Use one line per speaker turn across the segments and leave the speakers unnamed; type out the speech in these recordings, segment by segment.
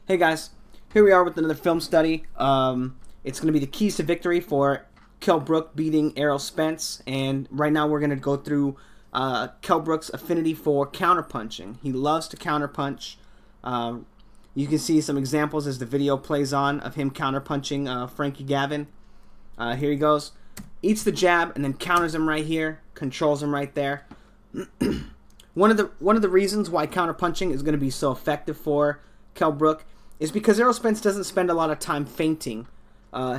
Hey guys, here we are with another film study. It's going to be the keys to victory for Kell Brook beating Errol Spence, and right now we're going to go through Kell Brook's affinity for counterpunching. He loves to counterpunch. You can see some examples as the video plays on of him counterpunching Frankie Gavin. Here he goes. Eats the jab and then counters him right here, controls him right there. One of the reasons why counterpunching is going to be so effective for Kell Brook is because Errol Spence doesn't spend a lot of time feinting.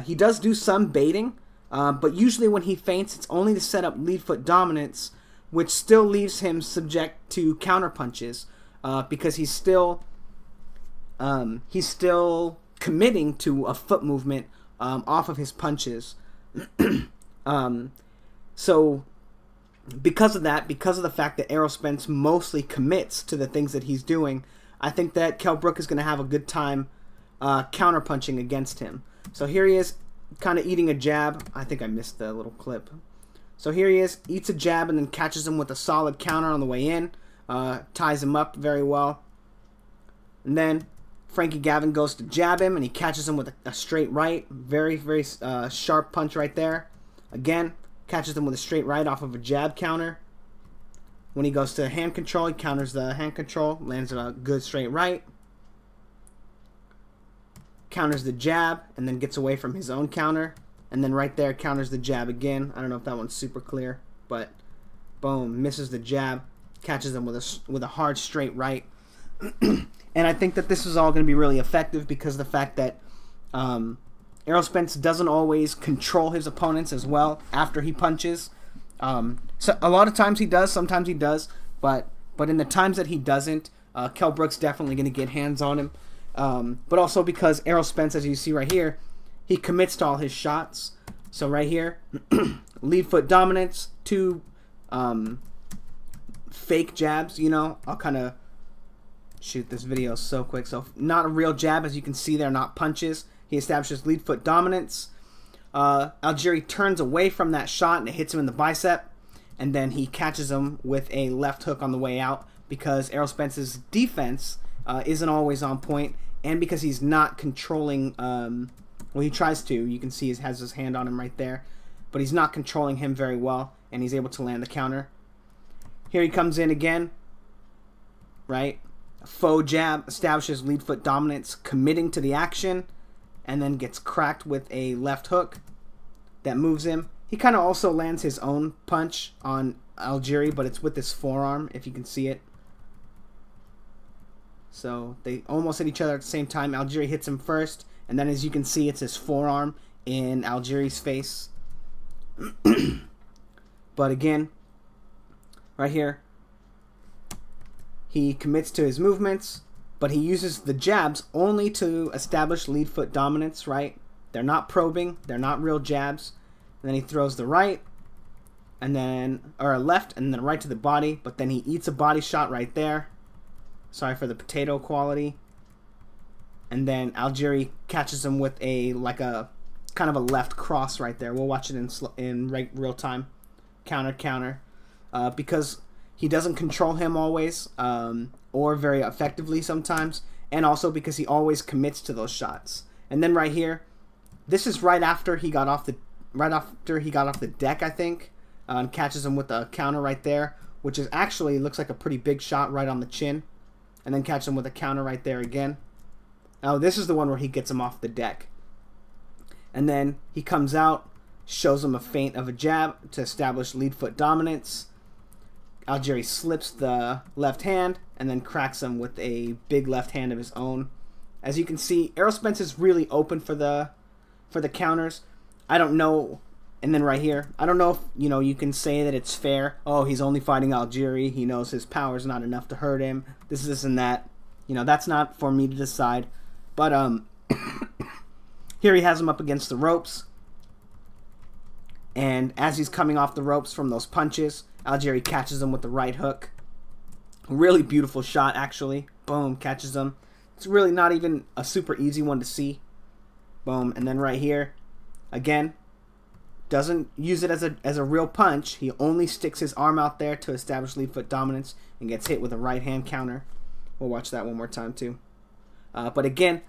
He does do some baiting, but usually when he feints, it's only to set up lead foot dominance, which still leaves him subject to counterpunches because he's still committing to a foot movement off of his punches. So because of that, because of the fact that Errol Spence mostly commits to the things that he's doing, I think that Kell Brook is going to have a good time counterpunching against him. So here he is, kind of eating a jab. I think I missed the little clip. So here he is, eats a jab and then catches him with a solid counter on the way in. Ties him up very well. And then Frankie Gavin goes to jab him and he catches him with a straight right. Very, very sharp punch right there. Again, catches him with a straight right off of a jab counter. When he goes to hand control, he counters the hand control, lands a good straight right, counters the jab, and then gets away from his own counter, and then right there counters the jab again. I don't know if that one's super clear, but boom, misses the jab, catches him with a hard straight right. And I think that this is all going to be really effective because of the fact that Errol Spence doesn't always control his opponents as well after he punches. So a lot of times he does, sometimes he does, but in the times that he doesn't, Kell Brook's definitely going to get hands on him. But also because Errol Spence, as you see right here, he commits to all his shots. So right here, lead foot dominance, two fake jabs, you know. I'll kind of shoot this video so quick. So not a real jab, as you can see, they're not punches. He establishes lead foot dominance. Algieri turns away from that shot and it hits him in the bicep, and then he catches him with a left hook on the way out because Errol Spence's defense isn't always on point, and because he's not controlling, well, he tries to, you can see he has his hand on him right there, but he's not controlling him very well, and he's able to land the counter. Here he comes in again, right? A faux jab, establishes lead foot dominance, committing to the action, and then gets cracked with a left hook that moves him. He kind of also lands his own punch on Algieri, but it's with his forearm, if you can see it. So they almost hit each other at the same time. Algieri hits him first, and then as you can see, it's his forearm in Algieri's face. But again, right here, he commits to his movements, but he uses the jabs only to establish lead foot dominance, right? They're not probing, they're not real jabs. And then he throws the right, and then, or a left, and then right to the body, but then he eats a body shot right there. Sorry for the potato quality. And then Algieri catches him with a, like a, kind of a left cross right there. We'll watch it in real time. Counter, counter. Because he doesn't control him always, or very effectively sometimes, and also because he always commits to those shots. And then right here, this is right after he got off the deck, I think, and catches him with a counter right there, which is actually looks like a pretty big shot right on the chin, and then catches him with a counter right there again. Now this is the one where he gets him off the deck, and then he comes out, shows him a feint of a jab to establish lead foot dominance. Algieri slips the left hand and then cracks him with a big left hand of his own. As you can see, Errol Spence is really open for the counters. I don't know, and then right here, I don't know if, you know, you can say that it's fair. Oh, he's only fighting Algieri. He knows his power's not enough to hurt him. This and that. You know, that's not for me to decide. But here he has him up against the ropes. And as he's coming off the ropes from those punches, Algieri catches him with the right hook. Really beautiful shot, actually. Boom, catches him. It's really not even a super easy one to see. Boom, and then right here, again, doesn't use it as a real punch. He only sticks his arm out there to establish lead foot dominance and gets hit with a right hand counter. We'll watch that one more time too. But again,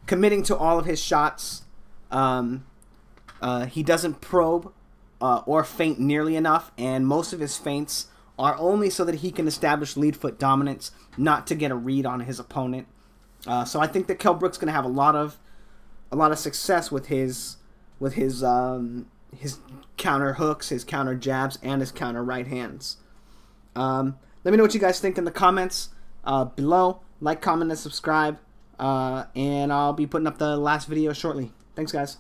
committing to all of his shots, he doesn't probe or feint nearly enough, and most of his feints are only so that he can establish lead foot dominance, not to get a read on his opponent. So I think that Kell Brook's going to have a lot of success with his counter hooks, his counter jabs, and his counter right hands. Let me know what you guys think in the comments below. Like, comment, and subscribe. And I'll be putting up the last video shortly. Thanks, guys.